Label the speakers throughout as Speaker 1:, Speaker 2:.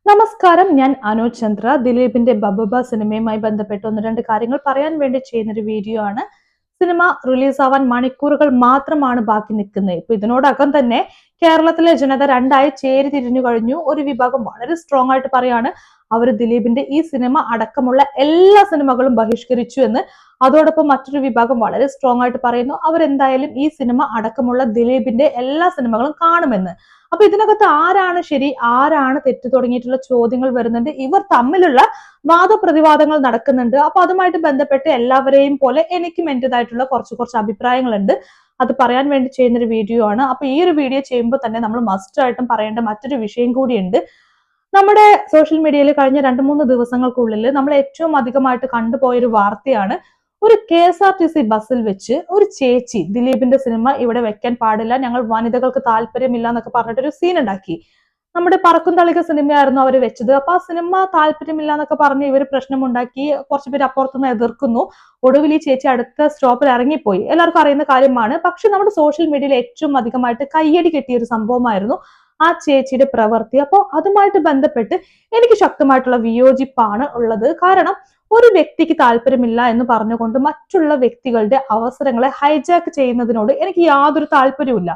Speaker 1: നമസ്കാരം, ഞാൻ അനൂജ് ചന്ദ്ര. ദിലീപിന്റെ ബബബ സിനിമയുമായി ബന്ധപ്പെട്ട് ഒന്ന് രണ്ട് കാര്യങ്ങൾ പറയാൻ വേണ്ടി ചെയ്യുന്നൊരു വീഡിയോ ആണ്. സിനിമ റിലീസ് ആവാൻ മണിക്കൂറുകൾ മാത്രമാണ് ബാക്കി നിൽക്കുന്നത്. ഇപ്പൊ ഇതിനോടകം തന്നെ കേരളത്തിലെ ജനത രണ്ടായി ചേരി തിരിഞ്ഞു കഴിഞ്ഞു. ഒരു വിഭാഗം വളരെ സ്ട്രോങ് ആയിട്ട് പറയാണ് അവർ ദിലീപിന്റെ ഈ സിനിമ അടക്കമുള്ള എല്ലാ സിനിമകളും ബഹിഷ്കരിച്ചു എന്ന്. അതോടൊപ്പം മറ്റൊരു വിഭാഗം വളരെ സ്ട്രോങ് ആയിട്ട് പറയുന്നു അവരെന്തായാലും ഈ സിനിമ അടക്കമുള്ള ദിലീപിന്റെ എല്ലാ സിനിമകളും കാണുമെന്ന്. അപ്പൊ ഇതിനകത്ത് ആരാണ് ശരി, ആരാണ് തെറ്റ് തുടങ്ങിയിട്ടുള്ള ചോദ്യങ്ങൾ വരുന്നുണ്ട്. ഇവർ തമ്മിലുള്ള വാദപ്രതിവാദങ്ങൾ നടക്കുന്നുണ്ട്. അപ്പൊ അതുമായിട്ട് ബന്ധപ്പെട്ട് എല്ലാവരെയും പോലെ എനിക്കും എന്റേതായിട്ടുള്ള കുറച്ച് അഭിപ്രായങ്ങളുണ്ട്. അത് പറയാൻ വേണ്ടി ചെയ്യുന്നൊരു വീഡിയോ ആണ്. അപ്പൊ ഈ ഒരു വീഡിയോ ചെയ്യുമ്പോൾ തന്നെ നമ്മൾ മസ്റ്റ് ആയിട്ടും പറയേണ്ട മറ്റൊരു വിഷയം കൂടിയുണ്ട്. നമ്മുടെ സോഷ്യൽ മീഡിയയിൽ കഴിഞ്ഞ 2-3 ദിവസങ്ങൾക്കുള്ളിൽ നമ്മൾ ഏറ്റവും അധികമായിട്ട് കണ്ടുപോയൊരു വാർത്തയാണ്. ഒരു KSRTC ബസ്സിൽ വെച്ച് ഒരു ചേച്ചി ദിലീപിന്റെ സിനിമ ഇവിടെ വെക്കാൻ പാടില്ല, ഞങ്ങൾ വനിതകൾക്ക് താല്പര്യമില്ല എന്നൊക്കെ പറഞ്ഞിട്ടൊരു സീൻ ഉണ്ടാക്കി. നമ്മുടെ പറക്കും തളിക സിനിമയായിരുന്നു അവർ വെച്ചത്. അപ്പൊ ആ സിനിമ താല്പര്യമില്ല എന്നൊക്കെ പറഞ്ഞ് ഇവർ പ്രശ്നമുണ്ടാക്കി. കുറച്ചുപേര് അപ്പുറത്തുനിന്ന് എതിർക്കുന്നു. ഒടുവിൽ ഈ ചേച്ചി അടുത്ത സ്റ്റോപ്പിൽ ഇറങ്ങിപ്പോയി. എല്ലാവർക്കും അറിയുന്ന കാര്യമാണ്. പക്ഷെ നമ്മുടെ സോഷ്യൽ മീഡിയയിൽ ഏറ്റവും അധികമായിട്ട് കയ്യടി കിട്ടിയ ഒരു സംഭവമായിരുന്നു ആ ചേച്ചിയുടെ പ്രവൃത്തി. അപ്പോൾ അതുമായിട്ട് ബന്ധപ്പെട്ട് എനിക്ക് ശക്തമായിട്ടുള്ള വിയോജിപ്പാണ് ഉള്ളത്. കാരണം ഒരു വ്യക്തിക്ക് താല്പര്യമില്ല എന്ന് പറഞ്ഞുകൊണ്ട് മറ്റുള്ള വ്യക്തികളുടെ അവസരങ്ങളെ ഹൈജാക്ക് ചെയ്യുന്നതിനോട് എനിക്ക് യാതൊരു താല്പര്യവുമില്ല.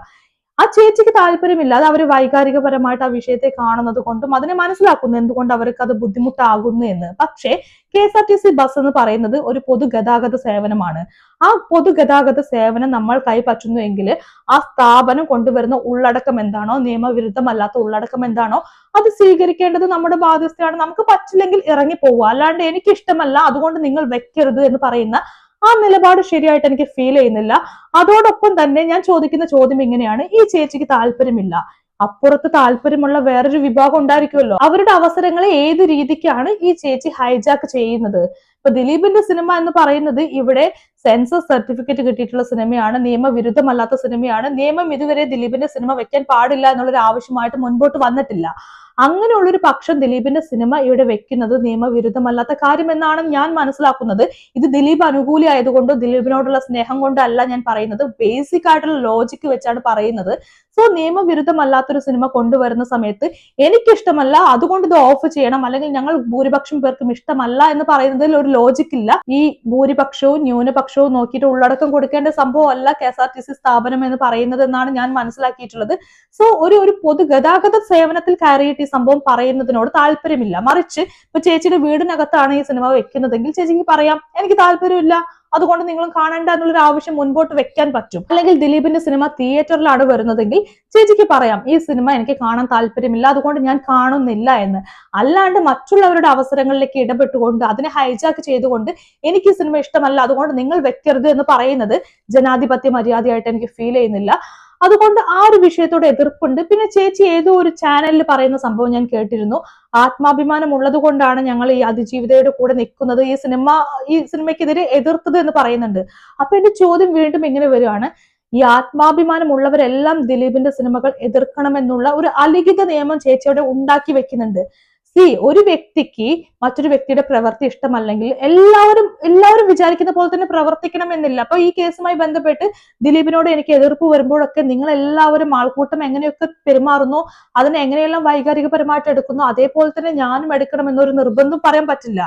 Speaker 1: ആ ചേച്ചിക്ക് താല്പര്യമില്ല, അത് അവർ വൈകാരികപരമായിട്ട് ആ വിഷയത്തെ കാണുന്നത് കൊണ്ടും അതിനെ മനസ്സിലാക്കുന്നു എന്തുകൊണ്ട് അവർക്ക് അത് ബുദ്ധിമുട്ടാകുന്നു എന്ന്. പക്ഷേ KSRTC ബസ് എന്ന് പറയുന്നത് ഒരു പൊതുഗതാഗത സേവനമാണ്. ആ പൊതുഗതാഗത സേവനം നമ്മൾ കൈപ്പറ്റുന്നുവെങ്കിൽ ആ സ്ഥാപനം കൊണ്ടുവരുന്ന ഉള്ളടക്കം എന്താണോ, നിയമവിരുദ്ധമല്ലാത്ത ഉള്ളടക്കം എന്താണോ, അത് സ്വീകരിക്കേണ്ടത് നമ്മുടെ ബാധ്യതയാണ്. നമുക്ക് പറ്റില്ലെങ്കിൽ ഇറങ്ങി പോവുക. അല്ലാണ്ട് എനിക്ക് ഇഷ്ടമല്ല അതുകൊണ്ട് നിങ്ങൾ വെക്കരുത് എന്ന് പറയുന്ന ആ നിലപാട് ശരിയായിട്ട് എനിക്ക് ഫീൽ ചെയ്യുന്നില്ല. അതോടൊപ്പം തന്നെ ഞാൻ ചോദിക്കുന്ന ചോദ്യം ഇങ്ങനെയാണ്: ഈ ചേച്ചിക്ക് താല്പര്യമില്ല, അപ്പുറത്ത് താല്പര്യമുള്ള വേറൊരു വിഭാഗം ഉണ്ടായിരിക്കുമല്ലോ. അവരുടെ അവസരങ്ങളെ ഏത് രീതിക്കാണ് ഈ ചേച്ചി ഹൈജാക്ക് ചെയ്യുന്നത്? ഇപ്പൊ ദിലീപിന്റെ സിനിമ എന്ന് പറയുന്നത് ഇവിടെ സെൻസർ സർട്ടിഫിക്കറ്റ് കിട്ടിയിട്ടുള്ള സിനിമയാണ്, നിയമവിരുദ്ധമല്ലാത്ത സിനിമയാണ്. നിയമം ഇതുവരെ ദിലീപിന്റെ സിനിമ വെക്കാൻ പാടില്ല എന്നുള്ളൊരു ആവശ്യമായിട്ട് മുൻപോട്ട് വന്നിട്ടില്ല. അങ്ങനെയുള്ളൊരു പക്ഷം ദിലീപിന്റെ സിനിമ ഇവിടെ വെക്കുന്നത് നിയമവിരുദ്ധമല്ലാത്ത കാര്യമെന്നാണ് ഞാൻ മനസ്സിലാക്കുന്നത്. ഇത് ദിലീപ് അനുകൂലി ആയതുകൊണ്ടോ ദിലീപിനോടുള്ള സ്നേഹം കൊണ്ടോ അല്ല ഞാൻ പറയുന്നത്. ബേസിക് ആയിട്ടുള്ള ലോജിക്ക് വെച്ചാണ് പറയുന്നത്. സോ നിയമവിരുദ്ധമല്ലാത്തൊരു സിനിമ കൊണ്ടുവരുന്ന സമയത്ത് എനിക്കിഷ്ടമല്ല അതുകൊണ്ട് ഇത് ഓഫ് ചെയ്യണം, അല്ലെങ്കിൽ ഞങ്ങൾ ഭൂരിപക്ഷം പേർക്കും ഇഷ്ടമല്ല എന്ന് പറയുന്നതിൽ ഒരു ലോജിക്ക് ഇല്ല. ഈ ഭൂരിപക്ഷവും ന്യൂനപക്ഷവും നോക്കിയിട്ട് ഉള്ളടക്കം കൊടുക്കേണ്ട സംഭവമല്ല KSRTC സ്ഥാപനം എന്ന് പറയുന്നത് എന്നാണ് ഞാൻ മനസ്സിലാക്കിയിട്ടുള്ളത്. സോ ഒരു പൊതുഗതാഗത സേവനത്തിൽ കയറിയിട്ട് ഈ സംഭവം പറയുന്നതിനോട് താല്പര്യമില്ല. മറിച്ച് ഇപ്പൊ ചേച്ചിയുടെ വീടിനകത്താണ് ഈ സിനിമ വെക്കുന്നതെങ്കിൽ ചേച്ചിക്ക് പറയാം എനിക്ക് താല്പര്യമില്ല, അതുകൊണ്ട് നിങ്ങളും കാണേണ്ട എന്നുള്ളൊരു ആവശ്യം മുൻപോട്ട് വെക്കാൻ പറ്റും. അല്ലെങ്കിൽ ദിലീപിന്റെ സിനിമ തിയേറ്ററിലാണ് വരുന്നതെങ്കിൽ ചേച്ചിക്ക് പറയാം ഈ സിനിമ എനിക്ക് കാണാൻ താല്പര്യമില്ല, അതുകൊണ്ട് ഞാൻ കാണുന്നില്ല എന്ന്. അല്ലാണ്ട് മറ്റുള്ളവരുടെ അവസരങ്ങളിലേക്ക് ഇടപെട്ടുകൊണ്ട് അതിനെ ഹൈജാക്ക് ചെയ്തുകൊണ്ട് എനിക്ക് ഈ സിനിമ ഇഷ്ടമല്ല അതുകൊണ്ട് നിങ്ങൾ വെക്കരുത് എന്ന് പറയുന്നത് ജനാധിപത്യ മര്യാദയായിട്ട് എനിക്ക് ഫീൽ ചെയ്യുന്നില്ല. അതുകൊണ്ട് ആ ഒരു വിഷയത്തോട് എതിർപ്പുണ്ട്. പിന്നെ ചേച്ചി ഏതോ ഒരു ചാനലിൽ പറയുന്ന സംഭവം ഞാൻ കേട്ടിരുന്നു. ആത്മാഭിമാനം ഉള്ളത് കൊണ്ടാണ് ഞങ്ങൾ ഈ അതിജീവിതയുടെ കൂടെ നിൽക്കുന്നത്, ഈ സിനിമയ്ക്കെതിരെ എതിർത്തത് എന്ന് പറയുന്നുണ്ട്. അപ്പൊ എന്റെ ചോദ്യം വീണ്ടും ഇങ്ങനെ വരികയാണ്: ഈ ആത്മാഭിമാനം ഉള്ളവരെല്ലാം ദിലീപിന്റെ സിനിമകൾ എതിർക്കണമെന്നുള്ള ഒരു അലിഖിത നിയമം ചേച്ചിയുടെ ഉണ്ടാക്കി വെക്കുന്നുണ്ട്. ഒരു വ്യക്തിക്ക് മറ്റൊരു വ്യക്തിയുടെ പ്രവൃത്തി ഇഷ്ടമല്ലെങ്കിൽ എല്ലാവരും വിചാരിക്കുന്ന പോലെ തന്നെ പ്രവർത്തിക്കണമെന്നില്ല. അപ്പൊ ഈ കേസുമായി ബന്ധപ്പെട്ട് ദിലീപിനോട് എനിക്ക് എതിർപ്പ് വരുമ്പോഴൊക്കെ നിങ്ങൾ എല്ലാവരും ആൾക്കൂട്ടം എങ്ങനെയൊക്കെ പെരുമാറുന്നു, അതിനെ എങ്ങനെയെല്ലാം വൈകാരികപരമായിട്ട് എടുക്കുന്നു, അതേപോലെ തന്നെ ഞാനും എടുക്കണം എന്നൊരു നിർബന്ധം പറയാൻ പറ്റില്ല.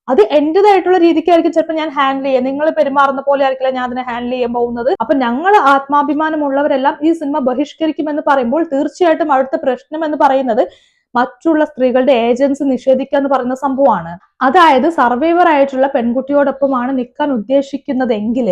Speaker 1: അത് എന്റേതായിട്ടുള്ള രീതിക്കായിരിക്കും ചിലപ്പോൾ ഞാൻ ഹാൻഡിൽ ചെയ്യുക. നിങ്ങൾ പെരുമാറുന്ന പോലെ ആയിരിക്കില്ല ഞാൻ അതിനെ ഹാൻഡിൽ ചെയ്യാൻ പോകുന്നത്. അപ്പൊ ഞങ്ങൾ ആത്മാഭിമാനമുള്ളവരെല്ലാം ഈ സിനിമ ബഹിഷ്കരിക്കുമെന്ന് പറയുമ്പോൾ തീർച്ചയായിട്ടും അവിടുത്തെ പ്രശ്നം എന്ന് പറയുന്നത് മറ്റുള്ള സ്ത്രീകളുടെ ഏജൻസി നിഷേധിക്കുക എന്ന് പറയുന്ന സംഭവമാണ്. അതായത് സർവൈവർ ആയിട്ടുള്ള പെൺകുട്ടിയോടൊപ്പമാണ് നിൽക്കാൻ ഉദ്ദേശിക്കുന്നതെങ്കിൽ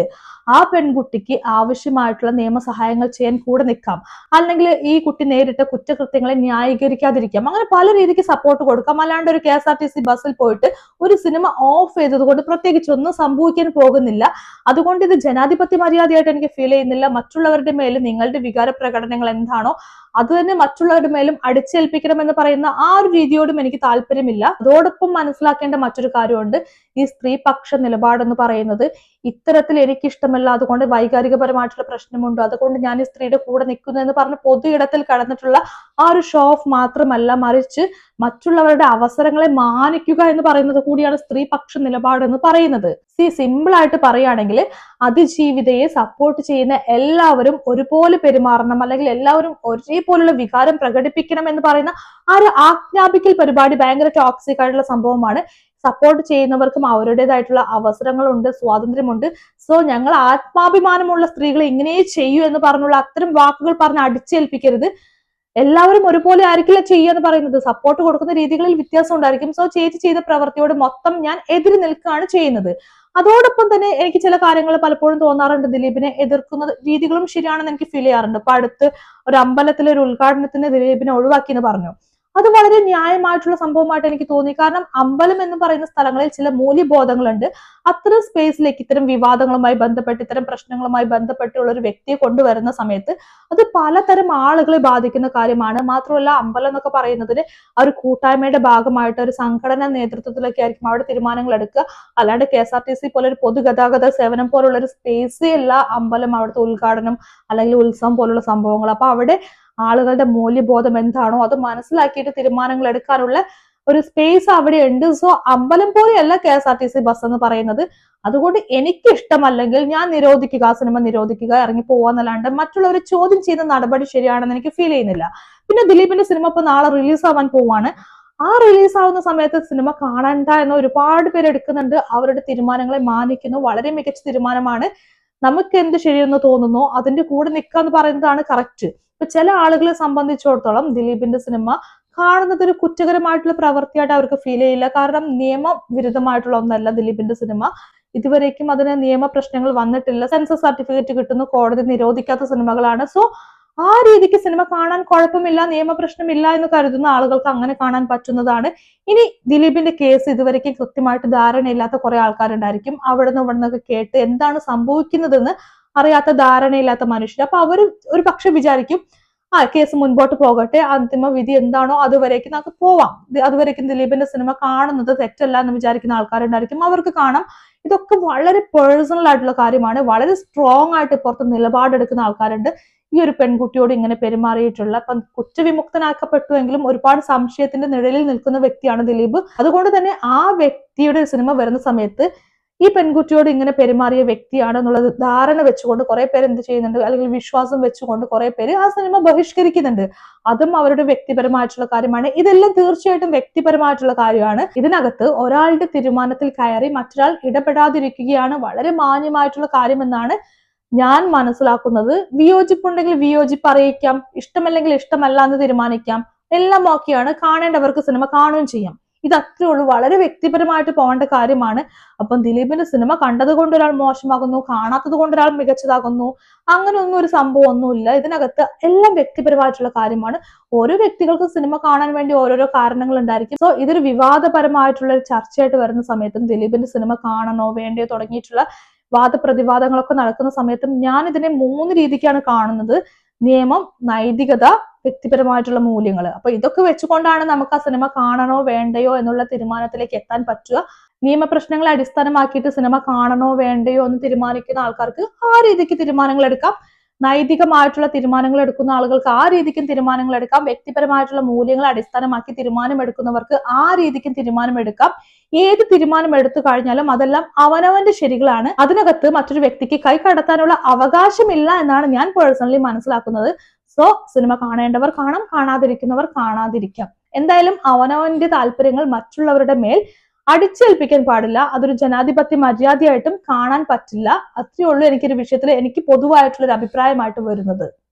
Speaker 1: ആ പെൺകുട്ടിക്ക് ആവശ്യമായിട്ടുള്ള നിയമസഹായങ്ങൾ ചെയ്യാൻ കൂടെ നിൽക്കാം. അല്ലെങ്കിൽ ഈ കുട്ടി നേരിട്ട കുറ്റകൃത്യങ്ങളെ ന്യായീകരിക്കാതിരിക്കാം. അങ്ങനെ പല രീതിക്ക് സപ്പോർട്ട് കൊടുക്കാം. അല്ലാണ്ട് ഒരു KSRTC ബസ്സിൽ പോയിട്ട് ഒരു സിനിമ ഓഫ് ചെയ്തത് കൊണ്ട് പ്രത്യേകിച്ച് ഒന്നും സംഭവിക്കാൻ പോകുന്നില്ല. അതുകൊണ്ട് ഇത് ജനാധിപത്യ മര്യാദയായിട്ട് എനിക്ക് ഫീൽ ചെയ്യുന്നില്ല. മറ്റുള്ളവരുടെ മേലും നിങ്ങളുടെ വികാര പ്രകടനങ്ങൾ എന്താണോ അത് തന്നെ മറ്റുള്ളവരുടെ മേലും അടിച്ചേൽപ്പിക്കണം എന്ന് പറയുന്ന ആ ഒരു രീതിയോടും എനിക്ക് താല്പര്യമില്ല. അതോടൊപ്പം മനസ്സിലാക്കേണ്ട മറ്റൊരു കാര്യമുണ്ട്. ഈ സ്ത്രീപക്ഷ നിലപാടെന്ന് പറയുന്നത് ഇത്തരത്തിൽ എനിക്ക് ഇഷ്ടമല്ല, അതുകൊണ്ട് വൈകാരികപരമായിട്ടുള്ള പ്രശ്നമുണ്ട്, അതുകൊണ്ട് ഞാൻ ഈ സ്ത്രീയുടെ കൂടെ നിൽക്കുന്നു എന്ന് പറഞ്ഞ് പൊതു ഇടത്തിൽ കടന്നിട്ടുള്ള ആ ഒരു ഷോ ഓഫ് മാത്രമല്ല, മറിച്ച് മറ്റുള്ളവരുടെ അവസരങ്ങളെ മാനിക്കുക എന്ന് പറയുന്നത് കൂടിയാണ് സ്ത്രീപക്ഷ നിലപാട് എന്ന് പറയുന്നത്. സിമ്പിൾ ആയിട്ട് പറയുകയാണെങ്കിൽ അതിജീവിതയെ സപ്പോർട്ട് ചെയ്യുന്ന എല്ലാവരും ഒരുപോലെ പെരുമാറണം, അല്ലെങ്കിൽ എല്ലാവരും ഒരേപോലുള്ള വികാരം പ്രകടിപ്പിക്കണം എന്ന് പറയുന്ന ആ ഒരു ആജ്ഞാപിക്കൽ പരിപാടി ഭയങ്കര ടോക്സിക് ആയിട്ടുള്ള സംഭവമാണ്. സപ്പോർട്ട് ചെയ്യുന്നവർക്കും അവരുടേതായിട്ടുള്ള അവസരങ്ങളുണ്ട്, സ്വാതന്ത്ര്യമുണ്ട്. സോ ഞങ്ങൾ ആത്മാഭിമാനമുള്ള സ്ത്രീകൾ ഇങ്ങനെ ചെയ്യൂ എന്ന് പറഞ്ഞുള്ള അത്തരം വാക്കുകൾ പറഞ്ഞ് അടിച്ചേൽപ്പിക്കരുത്. എല്ലാവരും ഒരുപോലെ ആയിരിക്കില്ല ചെയ്യുക എന്ന് പറയുന്നത്. സപ്പോർട്ട് കൊടുക്കുന്ന രീതികളിൽ വ്യത്യാസം ഉണ്ടായിരിക്കും. സോ ചേച്ചി ചെയ്ത പ്രവൃത്തിയോട് മൊത്തം ഞാൻ എതിര് നിൽക്കുകയാണ് ചെയ്യുന്നത്. അതോടൊപ്പം തന്നെ എനിക്ക് ചില കാര്യങ്ങൾ പലപ്പോഴും തോന്നാറുണ്ട്, ദിലീപിനെ എതിർക്കുന്ന രീതികളും ശരിയാണെന്ന് എനിക്ക് ഫീൽ ചെയ്യാറുണ്ട്. ഇപ്പൊ അടുത്ത് ഒരു അമ്പലത്തിലെ ഒരു ഉദ്ഘാടനത്തിന് ദിലീപിനെ ഒഴിവാക്കി എന്ന് പറഞ്ഞു. അത് വളരെ ന്യായമായിട്ടുള്ള സംഭവമായിട്ട് എനിക്ക് തോന്നി. കാരണം അമ്പലം എന്ന് പറയുന്ന സ്ഥലങ്ങളിൽ ചില മൂല്യബോധങ്ങളുണ്ട്. അത്തരം സ്പേസിലേക്ക് ഇത്തരം വിവാദങ്ങളുമായി ബന്ധപ്പെട്ട്, ഇത്തരം പ്രശ്നങ്ങളുമായി ബന്ധപ്പെട്ടുള്ള ഒരു വ്യക്തിയെ കൊണ്ടുവരുന്ന സമയത്ത് അത് പലതരം ആളുകളെ ബാധിക്കുന്ന കാര്യമാണ്. മാത്രമല്ല അമ്പലം എന്നൊക്കെ പറയുന്നതിന് ആ ഒരു കൂട്ടായ്മയുടെ ഭാഗമായിട്ട് ഒരു സംഘടനാ നേതൃത്വത്തിലൊക്കെ ആയിരിക്കും അവിടെ തീരുമാനങ്ങൾ എടുക്കുക. അല്ലാണ്ട് KSRTC പോലെ ഒരു പൊതുഗതാഗത സേവനം പോലുള്ള ഒരു സ്പേസേ അല്ല അമ്പലം, അവിടുത്തെ ഉദ്ഘാടനം അല്ലെങ്കിൽ ഉത്സവം പോലുള്ള സംഭവങ്ങൾ. അപ്പൊ അവിടെ ആളുകളുടെ മൂല്യബോധം എന്താണോ അത് മനസ്സിലാക്കിയിട്ട് തീരുമാനങ്ങൾ എടുക്കാനുള്ള ഒരു സ്പേസ് അവിടെ ഉണ്ട്. സോ അമ്പലം പോലെയല്ല KSRTC ബസ് എന്ന് പറയുന്നത്. അതുകൊണ്ട് എനിക്ക് ഇഷ്ടമല്ലെങ്കിൽ ഞാൻ നിരോധിക്കുക, ആ സിനിമ നിരോധിക്കുക, ഇറങ്ങി പോവാന്നല്ലാണ്ട് മറ്റുള്ളവർ ചോദ്യം ചെയ്യുന്ന നടപടി ശരിയാണെന്ന് എനിക്ക് ഫീൽ ചെയ്യുന്നില്ല. പിന്നെ ദിലീപിന്റെ സിനിമ ഇപ്പൊ നാളെ റിലീസ് ആവാൻ പോവാണ്. ആ റിലീസ് ആവുന്ന സമയത്ത് സിനിമ കാണണ്ട എന്ന് ഒരുപാട് പേര് എടുക്കുന്നുണ്ട്. അവരുടെ തീരുമാനങ്ങളെ മാനിക്കുന്നു. വളരെ മികച്ച തീരുമാനമാണ്. നമുക്ക് എന്ത് ശരിയെന്ന് തോന്നുന്നു അതിന്റെ കൂടെ നിൽക്കുക എന്ന് പറയുന്നതാണ് കറക്റ്റ്. ഇപ്പൊ ചില ആളുകളെ സംബന്ധിച്ചിടത്തോളം ദിലീപിന്റെ സിനിമ കാണുന്നത് ഒരു കുറ്റകരമായിട്ടുള്ള പ്രവൃത്തിയായിട്ട് അവർക്ക് ഫീൽ ചെയ്യില്ല. കാരണം നിയമവിരുദ്ധമായിട്ടുള്ള ഒന്നല്ല ദിലീപിന്റെ സിനിമ. ഇതുവരേക്കും അതിന് നിയമ പ്രശ്നങ്ങൾ വന്നിട്ടില്ല. സെൻസർ സർട്ടിഫിക്കറ്റ് കിട്ടുന്നു, കോടതി നിരോധിക്കാത്ത സിനിമകളാണ്. സോ ആ രീതിക്ക് സിനിമ കാണാൻ കുഴപ്പമില്ല, നിയമപ്രശ്നമില്ല എന്ന് കരുതുന്ന ആളുകൾക്ക് അങ്ങനെ കാണാൻ പറ്റുന്നതാണ്. ഇനി ദിലീപിന്റെ കേസ് ഇതുവരേക്കും കൃത്യമായിട്ട് ധാരണയില്ലാത്ത കുറെ ആൾക്കാരുണ്ടായിരിക്കും. അവിടെ നിന്ന് ഇവിടെ നിന്നൊക്കെ കേട്ട് എന്താണ് സംഭവിക്കുന്നതെന്ന് അറിയാത്ത, ധാരണയില്ലാത്ത മനുഷ്യർ. അപ്പൊ അവര് ഒരു പക്ഷെ വിചാരിക്കും കേസ് മുൻപോട്ട് പോകട്ടെ, അന്തിമ വിധി എന്താണോ അതുവരേക്കും നമുക്ക് പോവാം, അതുവരേക്കും ദിലീപിന്റെ സിനിമ കാണുന്നത് തെറ്റല്ല എന്ന് വിചാരിക്കുന്ന ആൾക്കാരുണ്ടായിരിക്കും. അവർക്ക് കാണാം. ഇതൊക്കെ വളരെ പേഴ്സണൽ ആയിട്ടുള്ള കാര്യമാണ്. വളരെ സ്ട്രോങ് ആയിട്ട് പുറത്ത് നിലപാടെടുക്കുന്ന ആൾക്കാരുണ്ട്. ഈ ഒരു പെൺകുട്ടിയോട് ഇങ്ങനെ പെരുമാറിയിട്ടുള്ള, ഇപ്പം കുറ്റവിമുക്തനാക്കപ്പെട്ടുവെങ്കിലും ഒരുപാട് സംശയത്തിന്റെ നിഴലിൽ നിൽക്കുന്ന വ്യക്തിയാണ് ദിലീപ്. അതുകൊണ്ട് തന്നെ ആ വ്യക്തിയുടെ സിനിമ വരുന്ന സമയത്ത് ഈ പെൺകുട്ടിയോട് ഇങ്ങനെ പെരുമാറിയ വ്യക്തിയാണ് എന്നുള്ളത് ധാരണ വെച്ചുകൊണ്ട് കുറെ പേര് എന്ത് ചെയ്യുന്നുണ്ട്, അല്ലെങ്കിൽ വിശ്വാസം വെച്ചുകൊണ്ട് കുറെ പേര് ആ സിനിമ ബഹിഷ്കരിക്കുന്നുണ്ട്. അതും അവരുടെ വ്യക്തിപരമായിട്ടുള്ള കാര്യമാണ്. ഇതെല്ലാം തീർച്ചയായിട്ടും വ്യക്തിപരമായിട്ടുള്ള കാര്യമാണ്. ഇതിനകത്ത് ഒരാളുടെ തീരുമാനത്തിൽ കയറി മറ്റൊരാൾ ഇടപെടാതിരിക്കുകയാണ് വളരെ മാന്യമായിട്ടുള്ള കാര്യമെന്നാണ് ഞാൻ മനസ്സിലാക്കുന്നത്. വിയോജിപ്പുണ്ടെങ്കിൽ വിയോജിപ്പ് അറിയിക്കാം, ഇഷ്ടമല്ലെങ്കിൽ ഇഷ്ടമല്ല എന്ന് തീരുമാനിക്കാം, എല്ലാം ഓക്കെയാണ്. കാണേണ്ടവർക്ക് സിനിമ കാണുകയും ചെയ്യാം. ഇത് അത്രേ ഉള്ളൂ. വളരെ വ്യക്തിപരമായിട്ട് പോകേണ്ട കാര്യമാണ്. അപ്പം ദിലീപിന്റെ സിനിമ കണ്ടത് കൊണ്ട് ഒരാൾ മോശമാകുന്നു, കാണാത്തത് കൊണ്ട് ഒരാൾ മികച്ചതാകുന്നു, അങ്ങനെയൊന്നും ഒരു സംഭവം ഒന്നുമില്ല. ഇതിനകത്ത് എല്ലാം വ്യക്തിപരമായിട്ടുള്ള കാര്യമാണ്. ഓരോ വ്യക്തികൾക്കും സിനിമ കാണാൻ വേണ്ടി ഓരോരോ കാരണങ്ങൾ ഉണ്ടായിരിക്കും. സോ ഇതൊരു വിവാദപരമായിട്ടുള്ള ഒരു ചർച്ചയായിട്ട് വരുന്ന സമയത്തും ദിലീപിന്റെ സിനിമ കാണണോ വേണ്ടയോ തുടങ്ങിയിട്ടുള്ള വാദപ്രതിവാദങ്ങളൊക്കെ നടക്കുന്ന സമയത്തും ഞാൻ ഇതിനെ 3 രീതിക്കാണ് കാണുന്നത്: നിയമം, നൈതികത, വ്യക്തിപരമായിട്ടുള്ള മൂല്യങ്ങൾ. അപ്പൊ ഇതൊക്കെ വെച്ചുകൊണ്ടാണ് നമുക്ക് ആ സിനിമ കാണണോ വേണ്ടയോ എന്നുള്ള തീരുമാനത്തിലേക്ക് എത്താൻ പറ്റുക. നിയമപ്രശ്നങ്ങളെ അടിസ്ഥാനമാക്കിയിട്ട് സിനിമ കാണണോ വേണ്ടയോ എന്ന് തീരുമാനിക്കുന്ന ആൾക്കാർക്ക് ആ രീതിക്ക് തീരുമാനങ്ങൾ എടുക്കാം. നൈതികമായിട്ടുള്ള തീരുമാനങ്ങൾ എടുക്കുന്ന ആളുകൾക്ക് ആ രീതിക്കും തീരുമാനങ്ങൾ എടുക്കാം. വ്യക്തിപരമായിട്ടുള്ള മൂല്യങ്ങളെ അടിസ്ഥാനമാക്കി തീരുമാനം എടുക്കുന്നവർക്ക് ആ രീതിക്കും തീരുമാനം എടുക്കാം. ഏത് തീരുമാനം എടുത്തു കഴിഞ്ഞാലും അതെല്ലാം അവനവന്റെ ശരികളാണ്. അതിനകത്ത് മറ്റൊരു വ്യക്തിക്ക് കൈ കടത്താനുള്ള അവകാശമില്ല എന്നാണ് ഞാൻ പേഴ്സണലി മനസ്സിലാക്കുന്നത്. സോ സിനിമ കാണേണ്ടവർ കാണാം, കാണാതിരിക്കുന്നവർ കാണാതിരിക്കാം. എന്തായാലും അവനവന്റെ താല്പര്യങ്ങൾ മറ്റുള്ളവരുടെ മേൽ അടിച്ചേൽപ്പിക്കാൻ പാടില്ല. അതൊരു ജനാധിപത്യ മര്യാദയായിട്ടും കാണാൻ പറ്റില്ല. അത്രയേ ഉള്ളൂ എനിക്കൊരു വിഷയത്തിൽ എനിക്ക് പൊതുവായിട്ടുള്ള ഒരു അഭിപ്രായമായിട്ട് വരുന്നത്.